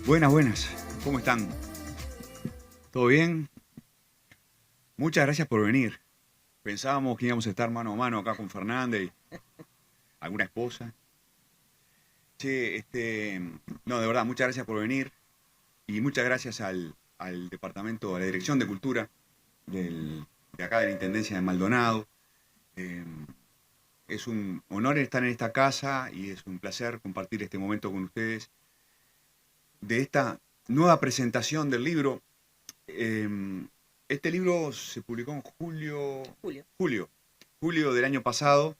Buenas, buenas. ¿Cómo están? ¿Todo bien? Muchas gracias por venir. Pensábamos que íbamos a estar mano a mano acá con Fernanda y alguna esposa. Che, no, de verdad, muchas gracias por venir y muchas gracias al departamento, a la Dirección de Cultura de acá de la Intendencia de Maldonado. Eh, es un honor estar en esta casa y es un placer compartir este momento con ustedes de esta nueva presentación del libro. Este libro se publicó en julio del año pasado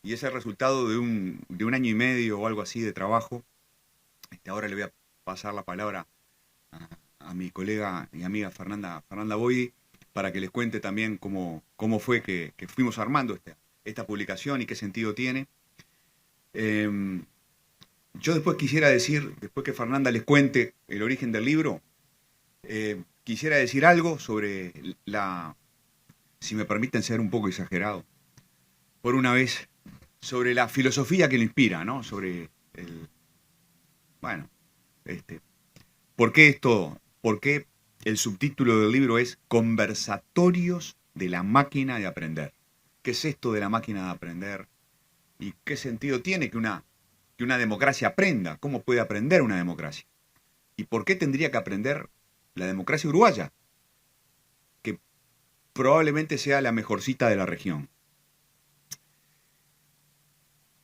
y es el resultado de un año y medio o algo así de trabajo. Ahora le voy a pasar la palabra a mi colega y amiga Fernanda Boidi para que les cuente también cómo fue que fuimos armando esta publicación y qué sentido tiene. Yo después quisiera decir, después que Fernanda les cuente el origen del libro, quisiera decir algo sobre si me permiten ser un poco exagerado, por una vez, sobre la filosofía que lo inspira, ¿no? Sobre bueno, ¿por qué el subtítulo del libro es Conversatorios de la máquina de aprender? ¿Qué es esto de la máquina de aprender? ¿Y qué sentido tiene que una democracia aprenda? ¿Cómo puede aprender una democracia? ¿Y por qué tendría que aprender la democracia uruguaya? Que probablemente sea la mejorcita de la región.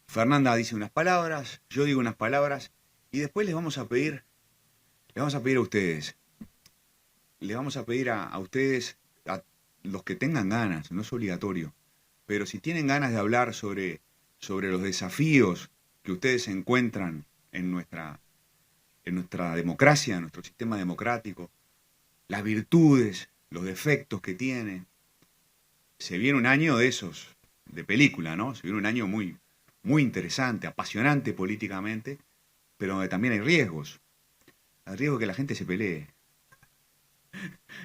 Fernanda dice unas palabras, yo digo unas palabras, y después les vamos a pedir a ustedes, a ustedes, a los que tengan ganas, no es obligatorio, pero si tienen ganas de hablar sobre los desafíos que ustedes encuentran en nuestra democracia, en nuestro sistema democrático, las virtudes, los defectos que tiene, se viene un año de esos, de película, ¿no? Se viene un año muy, muy interesante, apasionante políticamente, pero donde también hay riesgos. Hay riesgo que la gente se pelee.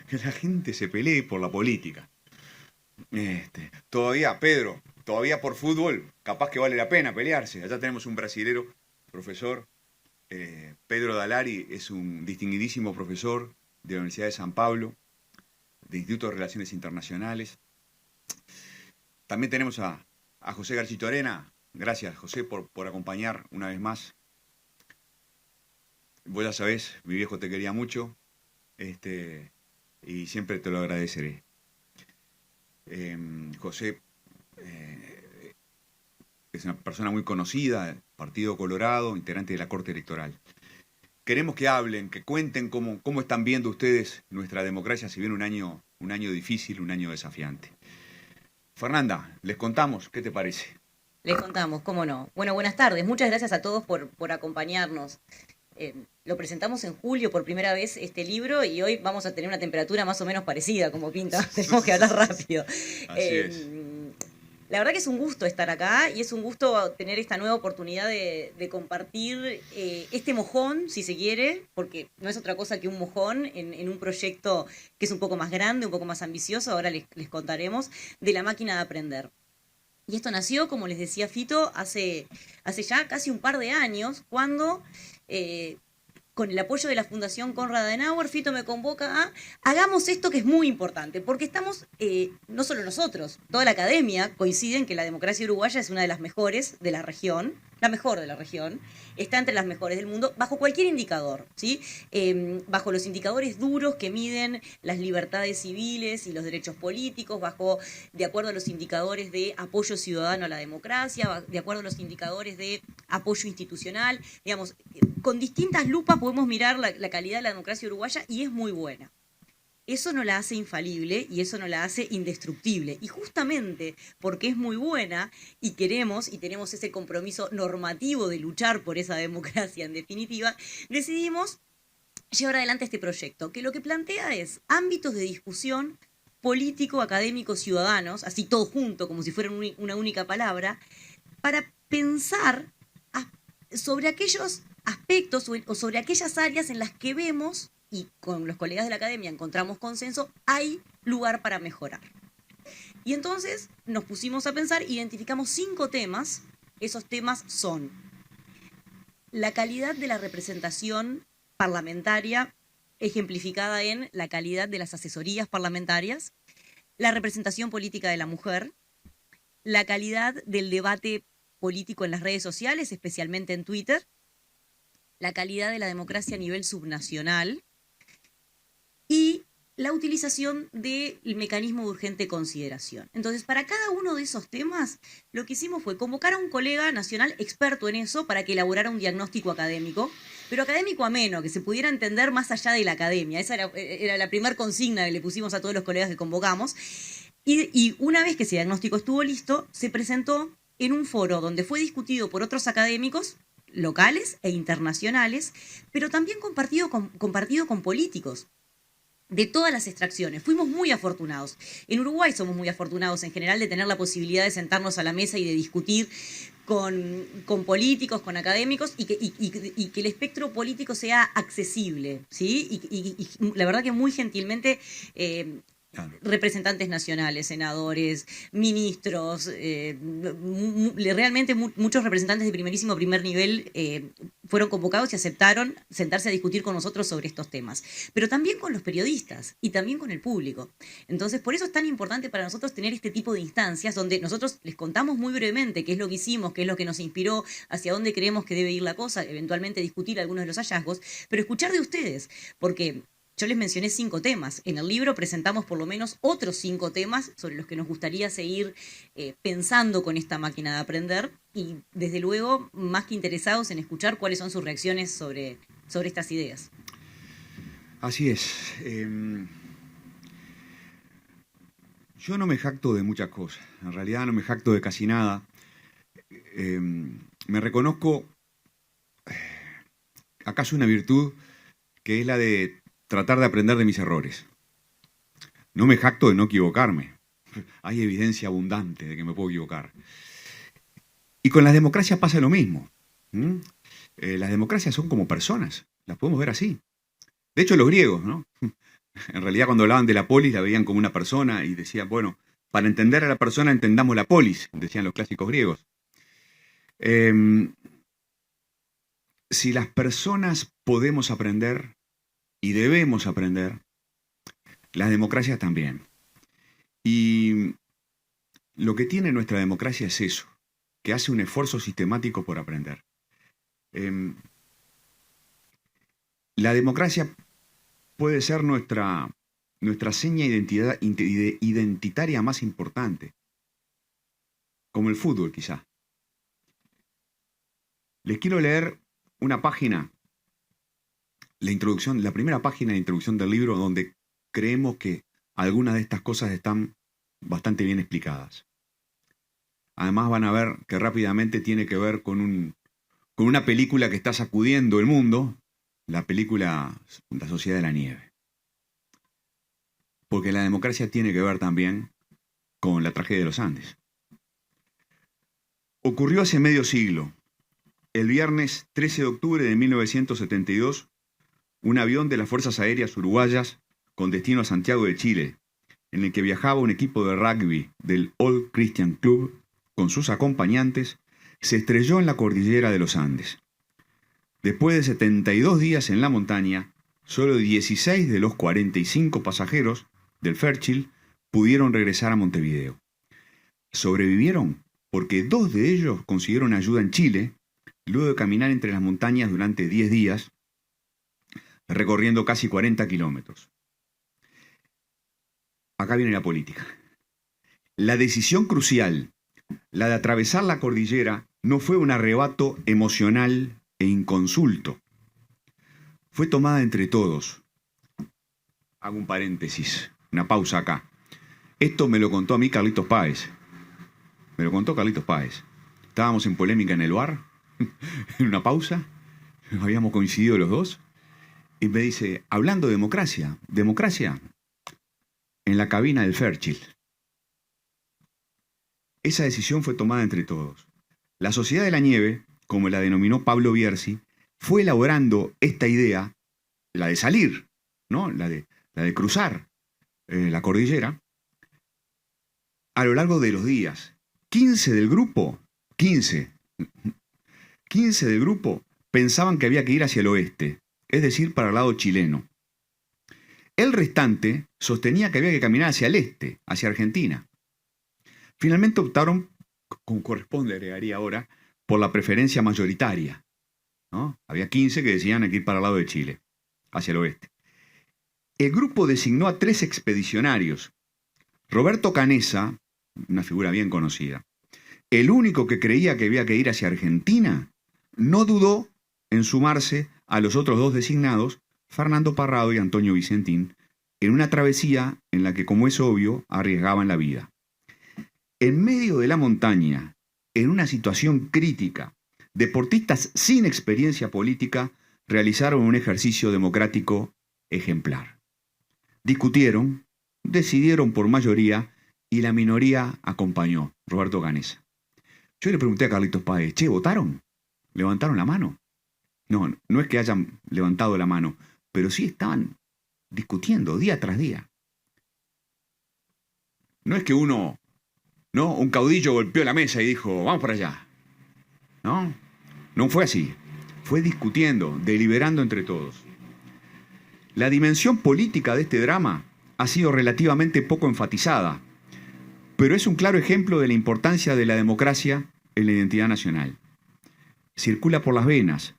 Que la gente se pelee por la política. Todavía, Pedro, todavía por fútbol, capaz que vale la pena pelearse. Allá tenemos un brasilero, profesor, Pedro Dalari, es un distinguidísimo profesor de la Universidad de San Pablo, de Instituto de Relaciones Internacionales. También tenemos a José Garchito Arena. Gracias, José, por acompañar una vez más. Vos ya sabés, mi viejo te quería mucho, y siempre te lo agradeceré. José es una persona muy conocida, Partido Colorado, integrante de la Corte Electoral. Queremos que hablen, que cuenten cómo están viendo ustedes nuestra democracia, si viene un año difícil, un año desafiante. Fernanda, les contamos, ¿qué te parece? Les contamos, cómo no. Bueno, buenas tardes. Muchas gracias a todos por acompañarnos. Lo presentamos en julio por primera vez este libro y hoy vamos a tener una temperatura más o menos parecida, como pinta. Tenemos que hablar rápido. Así es. La verdad que es un gusto estar acá y es un gusto tener esta nueva oportunidad de compartir este mojón, si se quiere, porque no es otra cosa que un mojón en un proyecto que es un poco más grande, un poco más ambicioso, ahora les contaremos, de la máquina de aprender. Y esto nació, como les decía Fito, hace ya casi un par de años, cuando, con el apoyo de la Fundación Konrad Adenauer, Fito me convoca a hagamos esto que es muy importante, porque estamos, no solo nosotros, toda la academia coincide en que la democracia uruguaya es una de las mejores de la región, la mejor de la región, está entre las mejores del mundo, bajo cualquier indicador, ¿sí? Bajo los indicadores duros que miden las libertades civiles y los derechos políticos, de acuerdo a los indicadores de apoyo ciudadano a la democracia, de acuerdo a los indicadores de apoyo institucional, digamos, con distintas lupas podemos mirar la calidad de la democracia uruguaya y es muy buena. Eso no la hace infalible y eso no la hace indestructible. Y justamente porque es muy buena y tenemos ese compromiso normativo de luchar por esa democracia en definitiva, decidimos llevar adelante este proyecto, que lo que plantea es ámbitos de discusión político, académico, ciudadanos, así todo junto, como si fuera una única palabra, para pensar sobre aquellos aspectos o sobre aquellas áreas en las que vemos y con los colegas de la academia encontramos consenso, hay lugar para mejorar. Y entonces nos pusimos a pensar, identificamos 5 temas. Esos temas son la calidad de la representación parlamentaria, ejemplificada en la calidad de las asesorías parlamentarias, la representación política de la mujer, la calidad del debate político en las redes sociales, especialmente en Twitter, la calidad de la democracia a nivel subnacional y la utilización del mecanismo de urgente consideración. Entonces, para cada uno de esos temas, lo que hicimos fue convocar a un colega nacional experto en eso para que elaborara un diagnóstico académico, pero académico ameno, que se pudiera entender más allá de la academia. Esa era la primera consigna que le pusimos a todos los colegas que convocamos. Y una vez que ese diagnóstico estuvo listo, se presentó en un foro donde fue discutido por otros académicos locales e internacionales, pero también compartido con políticos de todas las extracciones. Fuimos muy afortunados. En Uruguay somos muy afortunados en general de tener la posibilidad de sentarnos a la mesa y de discutir con políticos, con académicos, y que el espectro político sea accesible, ¿sí? Y la verdad que muy gentilmente representantes nacionales, senadores, ministros, realmente muchos representantes de primerísimo primer nivel fueron convocados y aceptaron sentarse a discutir con nosotros sobre estos temas, pero también con los periodistas y también con el público. Entonces, por eso es tan importante para nosotros tener este tipo de instancias donde nosotros les contamos muy brevemente qué es lo que hicimos, qué es lo que nos inspiró, hacia dónde creemos que debe ir la cosa, eventualmente discutir algunos de los hallazgos, pero escuchar de ustedes, porque yo les mencioné 5 temas. En el libro presentamos por lo menos otros 5 temas sobre los que nos gustaría seguir pensando con esta máquina de aprender y, desde luego, más que interesados en escuchar cuáles son sus reacciones sobre estas ideas. Así es. Yo no me jacto de muchas cosas. En realidad no me jacto de casi nada. Me reconozco acaso una virtud que es la de tratar de aprender de mis errores. No me jacto de no equivocarme. Hay evidencia abundante de que me puedo equivocar. Y con las democracias pasa lo mismo. Las democracias son como personas. Las podemos ver así. De hecho, los griegos, ¿no? En realidad, cuando hablaban de la polis, la veían como una persona y decían, bueno, para entender a la persona, entendamos la polis, decían los clásicos griegos. Si las personas podemos aprender y debemos aprender, las democracias también. Y lo que tiene nuestra democracia es eso, que hace un esfuerzo sistemático por aprender. La democracia puede ser nuestra seña identitaria más importante, como el fútbol quizá. Les quiero leer una página, la primera página de introducción del libro, donde creemos que algunas de estas cosas están bastante bien explicadas. Además van a ver que rápidamente tiene que ver con una película que está sacudiendo el mundo, la película La Sociedad de la Nieve. Porque la democracia tiene que ver también con la tragedia de los Andes. Ocurrió hace medio siglo. El viernes 13 de octubre de 1972, un avión de las Fuerzas Aéreas Uruguayas con destino a Santiago de Chile, en el que viajaba un equipo de rugby del All Christian Club con sus acompañantes, se estrelló en la cordillera de los Andes. Después de 72 días en la montaña, solo 16 de los 45 pasajeros del Fairchild pudieron regresar a Montevideo. Sobrevivieron porque 2 de ellos consiguieron ayuda en Chile, luego de caminar entre las montañas durante 10 días, recorriendo casi 40 kilómetros. Acá viene la política. La decisión crucial, la de atravesar la cordillera, no fue un arrebato emocional e inconsulto. Fue tomada entre todos. Hago un paréntesis, una pausa acá. Esto me lo contó a mí Carlitos Páez. Me lo contó Carlitos Páez. Estábamos en polémica en el bar, en una pausa, habíamos coincidido los dos, y me dice, hablando de democracia en la cabina del Fairchild. Esa decisión fue tomada entre todos. La Sociedad de la Nieve, como la denominó Pablo Bierzi, fue elaborando esta idea, la de salir, ¿no? la de cruzar la cordillera, a lo largo de los días. 15 del grupo pensaban que había que ir hacia el oeste, es decir, para el lado chileno. El restante sostenía que había que caminar hacia el este, hacia Argentina. Finalmente optaron, como corresponde, agregaría ahora, por la preferencia mayoritaria, ¿no? Había 15 que decían que ir para el lado de Chile, hacia el oeste. El grupo designó a 3 expedicionarios. Roberto Canessa, una figura bien conocida, el único que creía que había que ir hacia Argentina, no dudó en sumarse a los otros 2 designados, Fernando Parrado y Antonio Vicentín, en una travesía en la que, como es obvio, arriesgaban la vida. En medio de la montaña, en una situación crítica, deportistas sin experiencia política realizaron un ejercicio democrático ejemplar. Discutieron, decidieron por mayoría y la minoría acompañó, Roberto Canessa. Yo le pregunté a Carlitos Páez, che, ¿votaron? ¿Levantaron la mano? No, no es que hayan levantado la mano, pero sí estaban discutiendo día tras día. No es que un caudillo golpeó la mesa y dijo, vamos para allá. No fue así. Fue discutiendo, deliberando entre todos. La dimensión política de este drama ha sido relativamente poco enfatizada, pero es un claro ejemplo de la importancia de la democracia en la identidad nacional. Circula por las venas,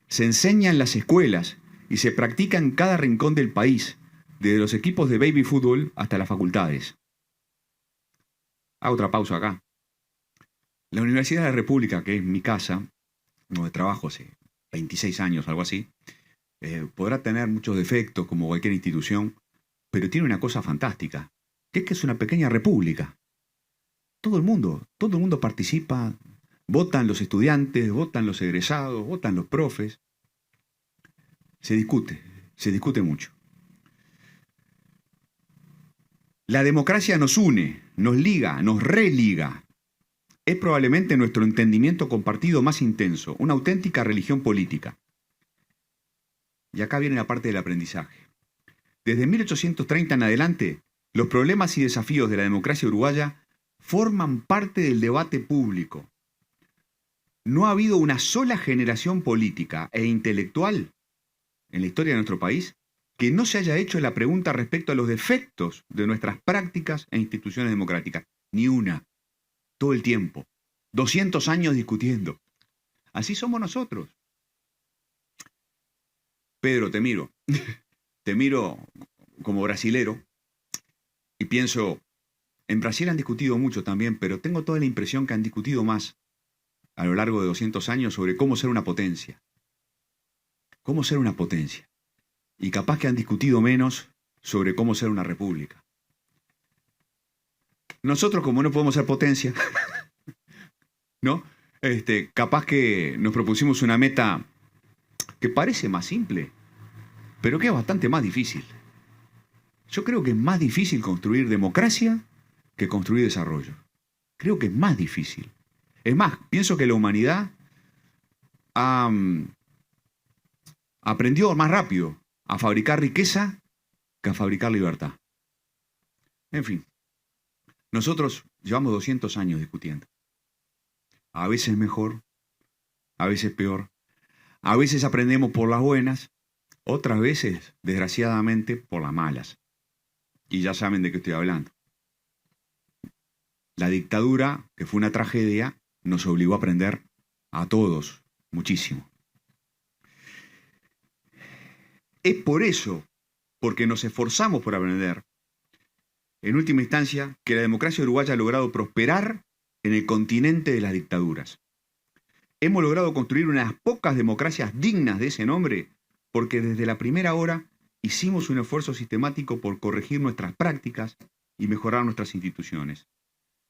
se enseña en las escuelas y se practica en cada rincón del país, desde los equipos de baby fútbol hasta las facultades. Hago otra pausa acá. La Universidad de la República, que es mi casa, donde trabajo hace 26 años, algo así, podrá tener muchos defectos como cualquier institución, pero tiene una cosa fantástica, que es una pequeña república. Todo el mundo participa, votan los estudiantes, votan los egresados, votan los profes. Se discute mucho. La democracia nos une, nos liga, nos religa. Es probablemente nuestro entendimiento compartido más intenso, una auténtica religión política. Y acá viene la parte del aprendizaje. Desde 1830 en adelante, los problemas y desafíos de la democracia uruguaya forman parte del debate público. No ha habido una sola generación política e intelectual en la historia de nuestro país que no se haya hecho la pregunta respecto a los defectos de nuestras prácticas e instituciones democráticas. Ni una. Todo el tiempo. 200 años discutiendo. Así somos nosotros. Pedro, te miro. Te miro como brasilero y pienso, en Brasil han discutido mucho también, pero tengo toda la impresión que han discutido más a lo largo de 200 años sobre cómo ser una potencia. Cómo ser una potencia. Y capaz que han discutido menos sobre cómo ser una república. Nosotros, como no podemos ser potencia, ¿no? Capaz que nos propusimos una meta que parece más simple, pero que es bastante más difícil. Yo creo que es más difícil construir democracia que construir desarrollo. Creo que es más difícil. Es más, pienso que la humanidad aprendió más rápido a fabricar riqueza que a fabricar libertad. En fin, nosotros llevamos 200 años discutiendo. A veces mejor, a veces peor. A veces aprendemos por las buenas, otras veces, desgraciadamente, por las malas. Y ya saben de qué estoy hablando. La dictadura, que fue una tragedia, nos obligó a aprender a todos muchísimo. Es por eso, porque nos esforzamos por aprender, en última instancia, que la democracia uruguaya ha logrado prosperar en el continente de las dictaduras. Hemos logrado construir unas pocas democracias dignas de ese nombre, porque desde la primera hora hicimos un esfuerzo sistemático por corregir nuestras prácticas y mejorar nuestras instituciones.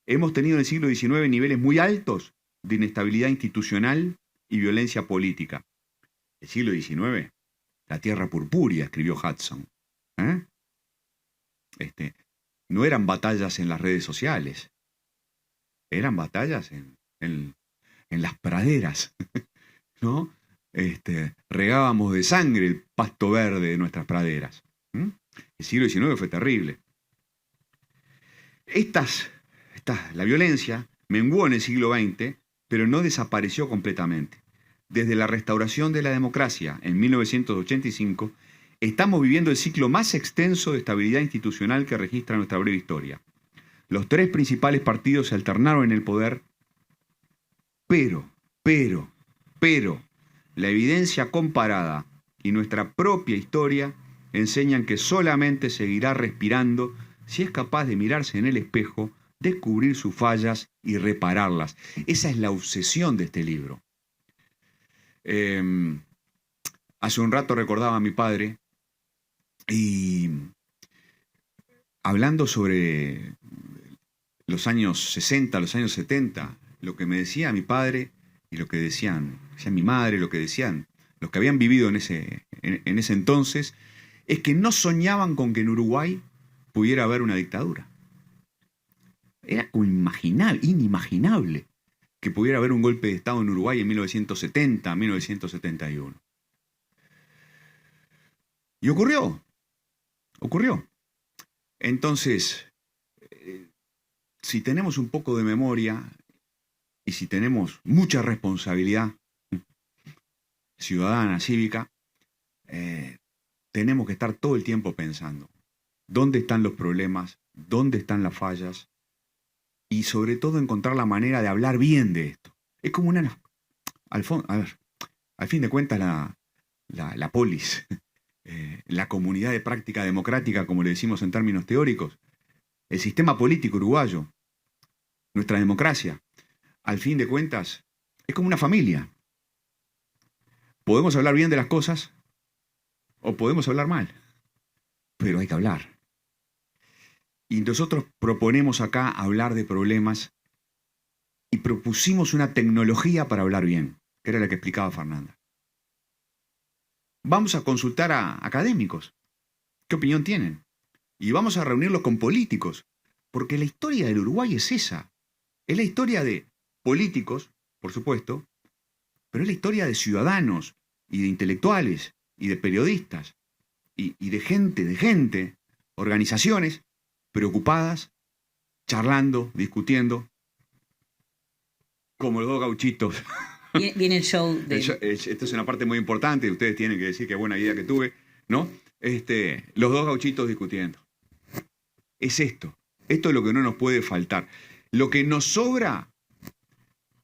Hemos tenido en el siglo XIX niveles muy altos de inestabilidad institucional y violencia política. El siglo XIX, la tierra purpúrea, escribió Hudson. No eran batallas en las redes sociales, eran batallas en las praderas, ¿no? Regábamos de sangre el pasto verde de nuestras praderas. El siglo XIX fue terrible. La violencia menguó en el siglo XX, pero no desapareció completamente. desde la restauración de la democracia en 1985, estamos viviendo el ciclo más extenso de estabilidad institucional que registra nuestra breve historia. Los tres principales partidos se alternaron en el poder, pero, la evidencia comparada y nuestra propia historia enseñan que solamente seguirá respirando si es capaz de mirarse en el espejo, descubrir sus fallas y repararlas. Esa es la obsesión de este libro. Hace un rato recordaba a mi padre y hablando sobre los años 60, los años 70, lo que me decía mi padre y lo que decía mi madre, lo que decían los que habían vivido en ese entonces, es que no soñaban con que en Uruguay pudiera haber una dictadura. Era inimaginable que pudiera haber un golpe de Estado en Uruguay en 1970, 1971. Y ocurrió. Entonces, si tenemos un poco de memoria y si tenemos mucha responsabilidad ciudadana, cívica, tenemos que estar todo el tiempo pensando dónde están los problemas, dónde están las fallas y sobre todo encontrar la manera de hablar bien de esto. Es como al fin de cuentas la polis, la comunidad de práctica democrática, como le decimos en términos teóricos, el sistema político uruguayo, nuestra democracia, al fin de cuentas, es como una familia. Podemos hablar bien de las cosas o podemos hablar mal, pero hay que hablar. Y nosotros proponemos acá hablar de problemas y propusimos una tecnología para hablar bien, que era la que explicaba Fernanda. Vamos a consultar a académicos, qué opinión tienen, y vamos a reunirlos con políticos, porque la historia del Uruguay es esa. Es la historia de políticos, por supuesto, pero es la historia de ciudadanos y de intelectuales y de periodistas y de gente, organizaciones preocupadas, charlando, discutiendo, como los dos gauchitos. Viene el show de... Esta es una parte muy importante, ustedes tienen que decir qué buena idea que tuve, ¿no? Los dos gauchitos discutiendo. Es esto es lo que no nos puede faltar. Lo que nos sobra,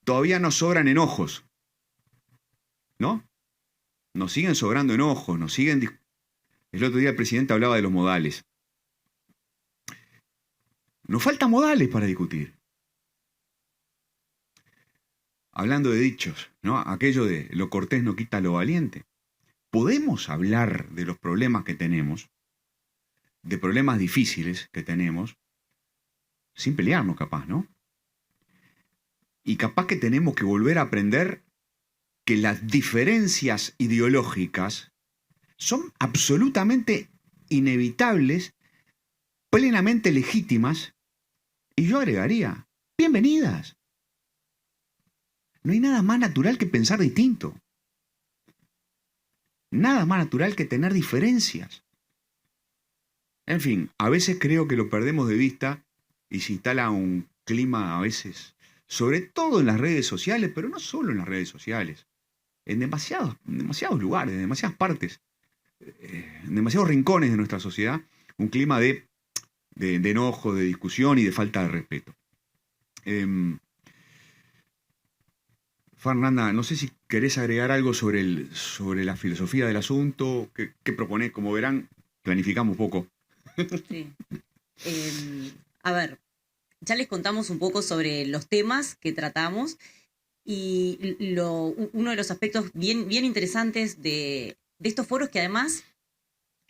todavía nos sobran enojos, ¿no? Nos siguen sobrando enojos, El otro día el presidente hablaba de los modales. Nos faltan modales para discutir. Hablando de dichos, ¿no? Aquello de lo cortés no quita lo valiente. Podemos hablar de los problemas que tenemos, de problemas difíciles que tenemos, sin pelearnos capaz, ¿no? Y capaz que tenemos que volver a aprender que las diferencias ideológicas son absolutamente inevitables, plenamente legítimas, y yo agregaría, bienvenidas. No hay nada más natural que pensar distinto. Nada más natural que tener diferencias. En fin, a veces creo que lo perdemos de vista y se instala un clima a veces, sobre todo en las redes sociales, pero no solo en las redes sociales, en demasiados lugares, en demasiadas partes, en demasiados rincones de nuestra sociedad, un clima de enojo, de discusión y de falta de respeto. Fernanda, no sé si querés agregar algo sobre la filosofía del asunto. ¿Qué proponés? Como verán, planificamos poco. Sí. A ver, ya les contamos un poco sobre los temas que tratamos y uno de los aspectos bien interesantes de estos foros que además,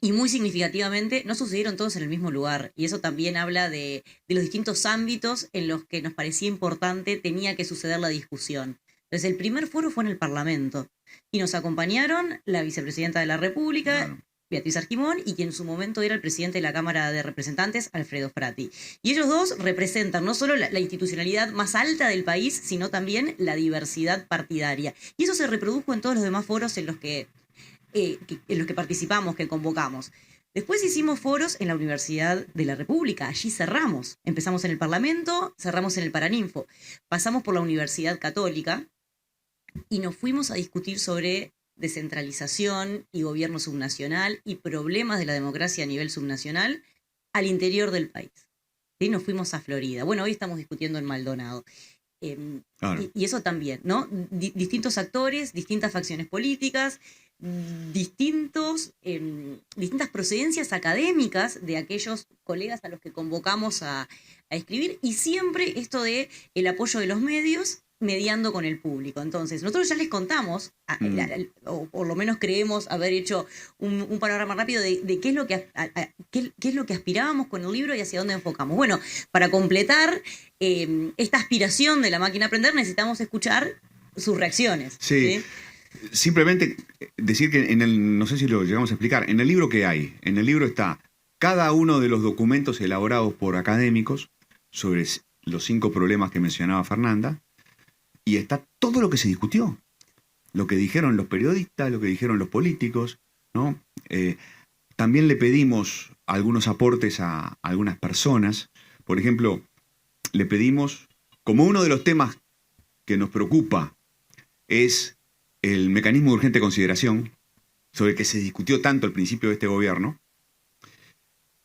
y muy significativamente, no sucedieron todos en el mismo lugar. Y eso también habla de los distintos ámbitos en los que nos parecía importante, tenía que suceder la discusión. Entonces, el primer foro fue en el Parlamento y nos acompañaron la vicepresidenta de la República, claro, Beatriz Argimón, y quien en su momento era el presidente de la Cámara de Representantes, Alfredo Frati. Y ellos dos representan no solo la institucionalidad más alta del país, sino también la diversidad partidaria. Y eso se reprodujo en todos los demás foros en los que participamos, que convocamos. Después hicimos foros en la Universidad de la República, allí cerramos. Empezamos en el Parlamento, cerramos en el Paraninfo. Pasamos por la Universidad Católica, y nos fuimos a discutir sobre descentralización y gobierno subnacional y problemas de la democracia a nivel subnacional al interior del país. ¿Sí? Nos fuimos a Florida. Bueno, hoy estamos discutiendo en Maldonado. Claro. Y eso también, ¿no? Distintos actores, distintas facciones políticas, distintas procedencias académicas de aquellos colegas a los que convocamos a escribir, y siempre esto de el apoyo de los medios mediando con el público. Entonces, nosotros ya les contamos, o por lo menos creemos haber hecho un panorama rápido de qué es lo que qué es lo que aspirábamos con el libro y hacia dónde enfocamos. Bueno, para completar esta aspiración de la máquina a aprender, necesitamos escuchar sus reacciones. Sí. Simplemente decir que no sé si lo llegamos a explicar, en el libro que hay, en el libro está cada uno de los documentos elaborados por académicos sobre los 5 problemas que mencionaba Fernanda, y está todo lo que se discutió, lo que dijeron los periodistas, lo que dijeron los políticos, ¿no? También le pedimos algunos aportes a algunas personas. Por ejemplo, le pedimos, como uno de los temas que nos preocupa es el mecanismo de urgente consideración, sobre el que se discutió tanto al principio de este gobierno,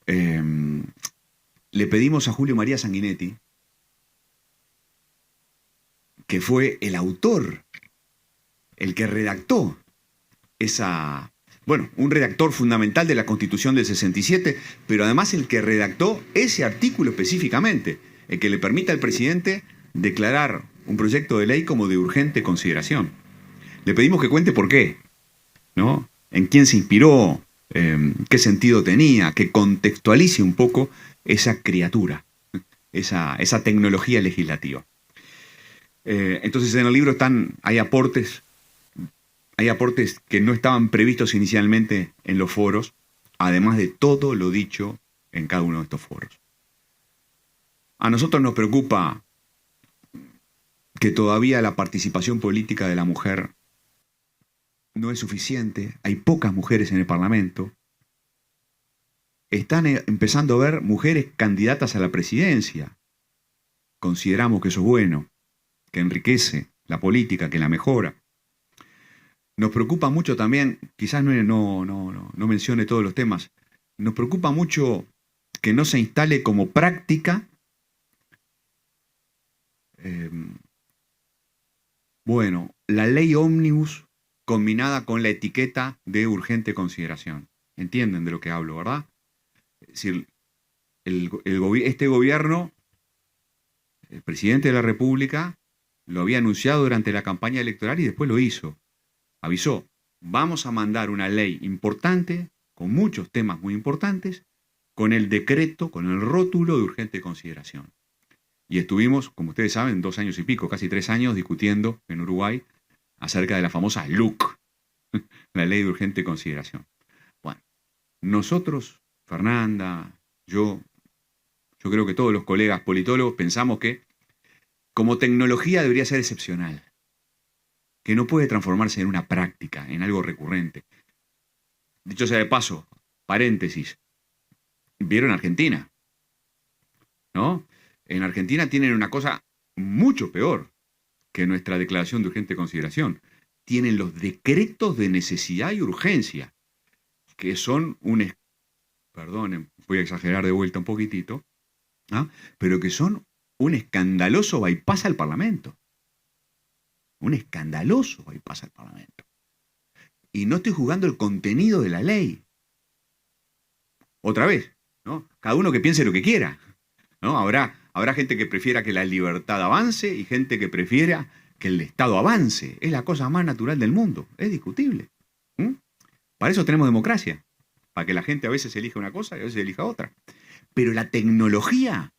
le pedimos a Julio María Sanguinetti, que fue el autor, el que redactó un redactor fundamental de la Constitución del 67, pero además el que redactó ese artículo específicamente, el que le permite al presidente declarar un proyecto de ley como de urgente consideración. Le pedimos que cuente por qué, ¿no? En quién se inspiró, qué sentido tenía, que contextualice un poco esa criatura, esa tecnología legislativa. Entonces en el libro hay aportes que no estaban previstos inicialmente en los foros, además de todo lo dicho en cada uno de estos foros. A nosotros nos preocupa que todavía la participación política de la mujer no es suficiente, hay pocas mujeres en el Parlamento. Están empezando a ver mujeres candidatas a la presidencia. Consideramos que eso es bueno, que enriquece la política, que la mejora. Nos preocupa mucho también, quizás no mencione todos los temas, nos preocupa mucho que no se instale como práctica la ley ómnibus combinada con la etiqueta de urgente consideración. ¿Entienden de lo que hablo, verdad? Es decir, este gobierno, el presidente de la República, lo había anunciado durante la campaña electoral y después lo hizo. Avisó, vamos a mandar una ley importante, con muchos temas muy importantes, con el decreto, con el rótulo de urgente consideración. Y estuvimos, como ustedes saben, 2 años y pico, casi 3 años, discutiendo en Uruguay acerca de la famosa LUC, la ley de urgente consideración. Bueno, nosotros, Fernanda, yo creo que todos los colegas politólogos pensamos que como tecnología debería ser excepcional, que no puede transformarse en una práctica, en algo recurrente. Dicho sea de paso, paréntesis, ¿vieron Argentina? ¿No? En Argentina tienen una cosa mucho peor que nuestra declaración de urgente consideración. Tienen los decretos de necesidad y urgencia, que son perdonen, voy a exagerar de vuelta un poquitito, ¿ah? Pero que son un escandaloso bypass al Parlamento. Un escandaloso bypass al Parlamento. Y no estoy juzgando el contenido de la ley. Otra vez, ¿no? Cada uno que piense lo que quiera, ¿no? Habrá gente que prefiera que la libertad avance y gente que prefiera que el Estado avance. Es la cosa más natural del mundo. Es discutible. Para eso tenemos democracia. Para que la gente a veces elija una cosa y a veces elija otra. Pero la tecnología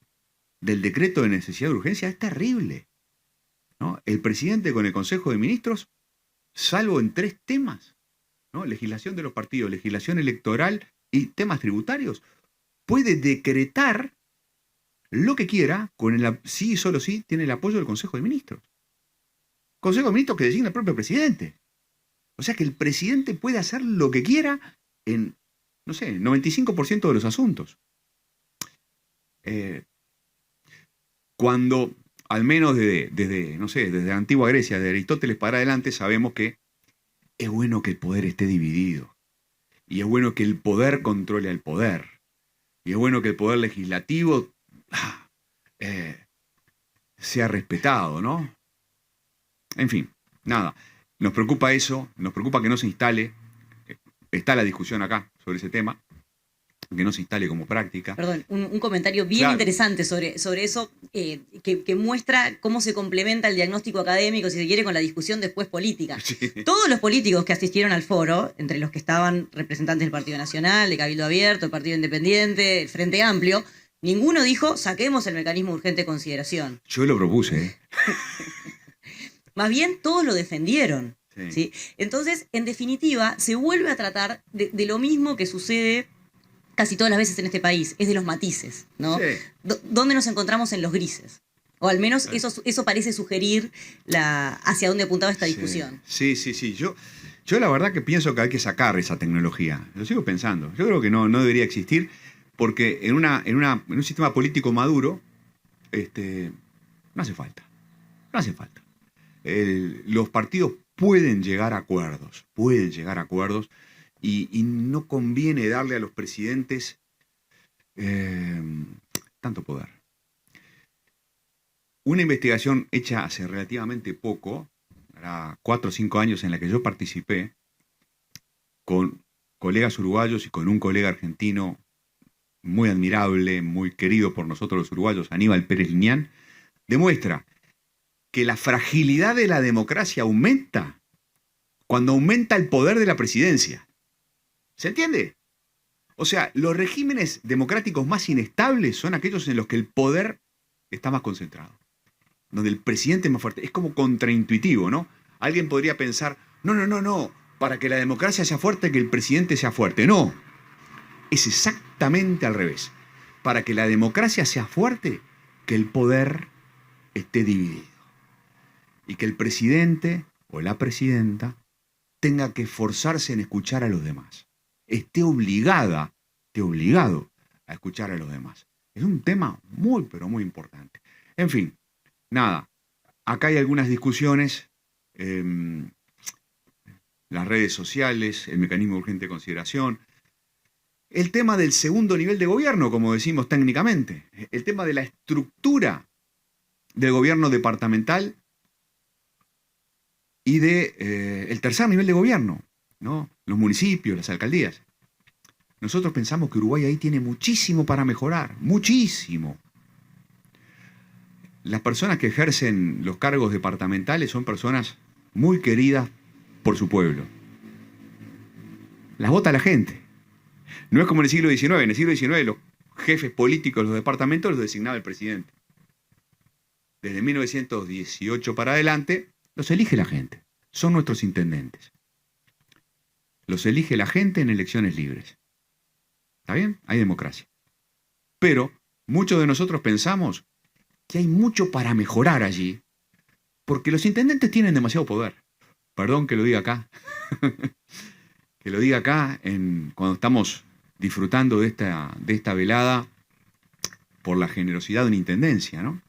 del decreto de necesidad de urgencia es terrible, ¿no? El presidente con el Consejo de Ministros, salvo en 3 temas, ¿no? Legislación de los partidos, legislación electoral y temas tributarios, puede decretar lo que quiera, sí y solo sí tiene el apoyo del Consejo de Ministros. Consejo de Ministros que designa el propio presidente. O sea que el presidente puede hacer lo que quiera en, no sé, el 95% de los asuntos. Cuando al menos desde, no sé, desde la antigua Grecia, de Aristóteles para adelante, sabemos que es bueno que el poder esté dividido. Y es bueno que el poder controle al poder. Y es bueno que el poder legislativo sea respetado, ¿no? En fin, nada. Nos preocupa eso, nos preocupa que no se instale. Está la discusión acá sobre ese tema, que no se instale como práctica. Perdón, un comentario bien Claro. interesante sobre eso, que muestra cómo se complementa el diagnóstico académico, si se quiere, con la discusión después política. Sí. Todos los políticos que asistieron al foro, entre los que estaban representantes del Partido Nacional, de Cabildo Abierto, el Partido Independiente, el Frente Amplio, ninguno dijo, saquemos el mecanismo de urgente consideración. Yo lo propuse, ¿eh? Más bien, todos lo defendieron. Sí. ¿Sí? Entonces, en definitiva, se vuelve a tratar de lo mismo que sucede casi todas las veces en este país, es de los matices, ¿no? Sí. ¿Dónde nos encontramos en los grises? O al menos eso parece sugerir hacia dónde apuntaba esta discusión. Sí. Yo la verdad que pienso que hay que sacar esa tecnología. Lo sigo pensando. Yo creo que no debería existir porque en un sistema político maduro no hace falta. No hace falta. Los partidos pueden llegar a acuerdos. Y no conviene darle a los presidentes tanto poder. Una investigación hecha hace relativamente poco, era 4 o 5 años, en la que yo participé con colegas uruguayos y con un colega argentino muy admirable, muy querido por nosotros los uruguayos, Aníbal Pérez Liñán, demuestra que la fragilidad de la democracia aumenta cuando aumenta el poder de la presidencia. ¿Se entiende? O sea, los regímenes democráticos más inestables son aquellos en los que el poder está más concentrado, donde el presidente es más fuerte. Es como contraintuitivo, ¿no? Alguien podría pensar, no, para que la democracia sea fuerte, que el presidente sea fuerte. No, es exactamente al revés. Para que la democracia sea fuerte, que el poder esté dividido. Y que el presidente o la presidenta tenga que esforzarse en escuchar a los demás. Esté obligado a escuchar a los demás. Es un tema muy, pero muy importante. En fin, nada. Acá hay algunas discusiones. Las redes sociales, el mecanismo de urgente consideración. El tema del segundo nivel de gobierno, como decimos técnicamente. El tema de la estructura del gobierno departamental y el tercer nivel de gobierno, ¿no? Los municipios, las alcaldías. Nosotros pensamos que Uruguay ahí tiene muchísimo para mejorar, muchísimo. Las personas que ejercen los cargos departamentales son personas muy queridas por su pueblo. Las vota la gente. No es como en el siglo XIX. En el siglo XIX los jefes políticos de los departamentos los designaba el presidente. Desde 1918 para adelante los elige la gente. Son nuestros intendentes. Los elige la gente en elecciones libres. ¿Está bien? Hay democracia. Pero muchos de nosotros pensamos que hay mucho para mejorar allí, porque los intendentes tienen demasiado poder. Perdón que lo diga acá. Que lo diga acá cuando estamos disfrutando de esta velada por la generosidad de una intendencia, ¿no?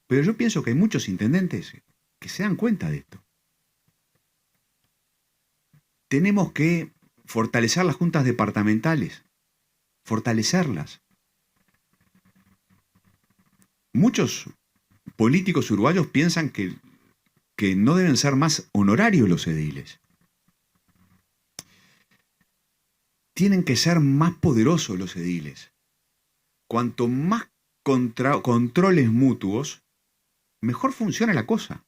Pero yo pienso que hay muchos intendentes que se dan cuenta de esto. Tenemos que fortalecer las juntas departamentales, fortalecerlas. Muchos políticos uruguayos piensan que no deben ser más honorarios los ediles. Tienen que ser más poderosos los ediles. Cuanto más controles mutuos, mejor funciona la cosa.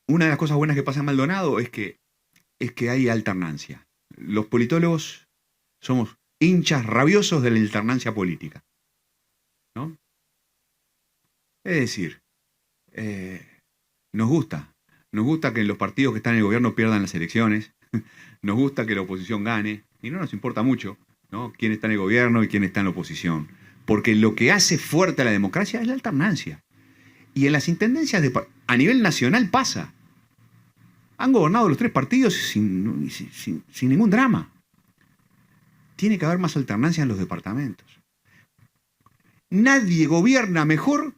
Una de las cosas buenas que pasa en Maldonado es que hay alternancia. Los politólogos somos hinchas rabiosos de la alternancia política, ¿no? Es decir, nos gusta que los partidos que están en el gobierno pierdan las elecciones, nos gusta que la oposición gane, y no nos importa mucho, ¿no?, quién está en el gobierno y quién está en la oposición, porque lo que hace fuerte a la democracia es la alternancia. Y en las intendencias a nivel nacional pasa. Han gobernado los 3 partidos sin ningún drama. Tiene que haber más alternancia en los departamentos. Nadie gobierna mejor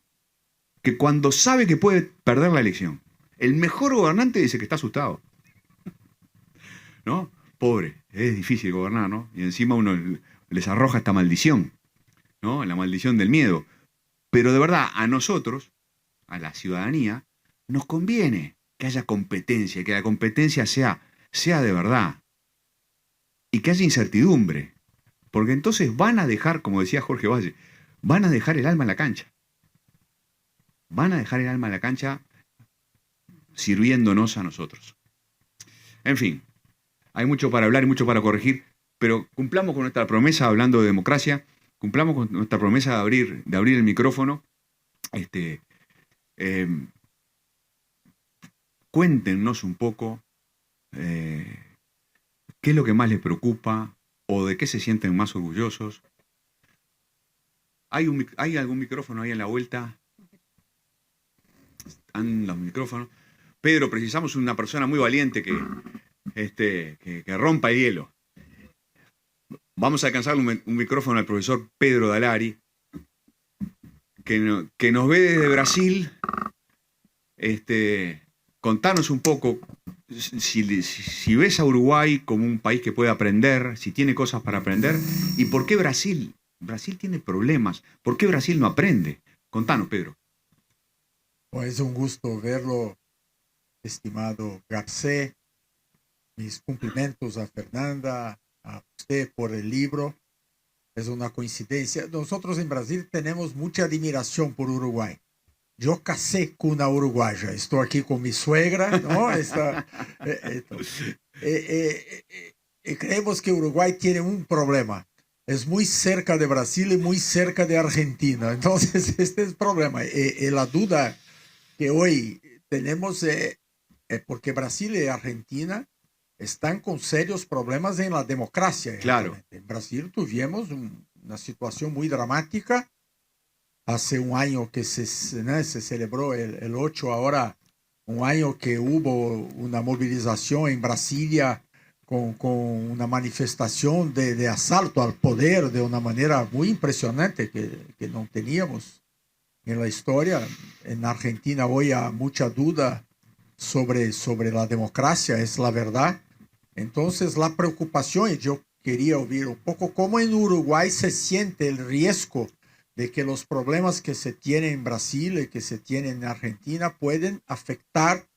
que cuando sabe que puede perder la elección. El mejor gobernante dice que está asustado, ¿no? Pobre, es difícil gobernar, ¿no? Y encima uno les arroja esta maldición, ¿no? La maldición del miedo. Pero de verdad, a nosotros, a la ciudadanía, nos conviene que haya competencia, que la competencia sea de verdad y que haya incertidumbre. Porque entonces van a dejar, como decía Jorge Valle, van a dejar el alma en la cancha. Van a dejar el alma en la cancha sirviéndonos a nosotros. En fin, hay mucho para hablar y mucho para corregir, pero cumplamos con nuestra promesa, hablando de democracia, cumplamos con nuestra promesa de abrir el micrófono. Cuéntenos un poco qué es lo que más les preocupa o de qué se sienten más orgullosos. ¿Hay algún micrófono ahí en la vuelta? Están los micrófonos. Pedro, precisamos una persona muy valiente que rompa el hielo. Vamos a alcanzar un micrófono al profesor Pedro Dalari, que nos ve desde Brasil. Contanos un poco si ves a Uruguay como un país que puede aprender, si tiene cosas para aprender, y por qué Brasil. Brasil tiene problemas. ¿Por qué Brasil no aprende? Contanos, Pedro. Pues es un gusto verlo, estimado Garcés. Mis cumprimentos a Fernanda, a usted por el libro. Es una coincidencia. Nosotros en Brasil tenemos mucha admiración por Uruguay. Yo casé con una uruguaya. Estoy aquí con mi suegra, ¿no? Creemos que Uruguay tiene un problema. Es muy cerca de Brasil y muy cerca de Argentina. Entonces, este es el problema. La duda que hoy tenemos es porque Brasil y Argentina están con serios problemas en la democracia. Claro. En Brasil tuvimos una situación muy dramática. Hace un año que se celebró el 8, ahora un año que hubo una movilización en Brasilia con una manifestación de asalto al poder de una manera muy impresionante que no teníamos en la historia. En Argentina hoy hay mucha duda sobre la democracia, es la verdad. Entonces la preocupación, y yo quería oír un poco cómo en Uruguay se siente el riesgo de que los problemas que se tienen en Brasil y que se tienen en Argentina pueden afectar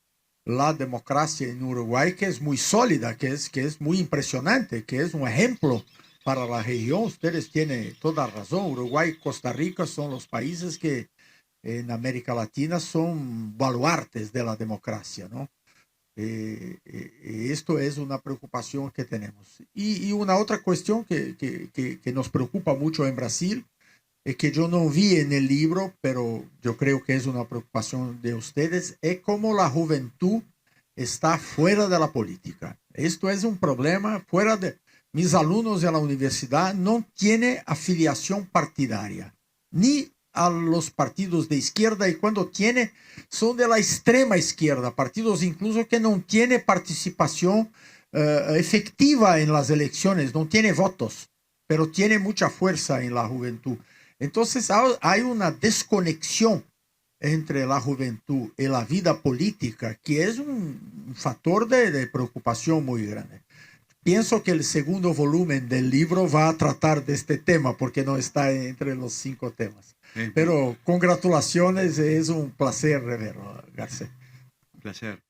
la democracia en Uruguay, que es muy sólida, que es muy impresionante, que es un ejemplo para la región. Ustedes tienen toda razón. Uruguay y Costa Rica son los países que en América Latina son baluartes de la democracia, ¿no? Esto es una preocupación que tenemos. Y una otra cuestión que nos preocupa mucho en Brasil, que yo no vi en el libro, pero yo creo que es una preocupación de ustedes, es cómo la juventud está fuera de la política. Esto es un problema fuera de... Mis alumnos de la universidad no tienen afiliación partidaria, ni a los partidos de izquierda, y cuando tiene, son de la extrema izquierda, partidos incluso que no tienen participación efectiva en las elecciones, no tiene votos, pero tiene mucha fuerza en la juventud. Entonces hay una desconexión entre la juventud y la vida política que es un factor de preocupación muy grande. Pienso que el segundo volumen del libro va a tratar de este tema porque no está entre los 5 temas. Pero congratulaciones, es un placer reverlo, Garcés. Un placer.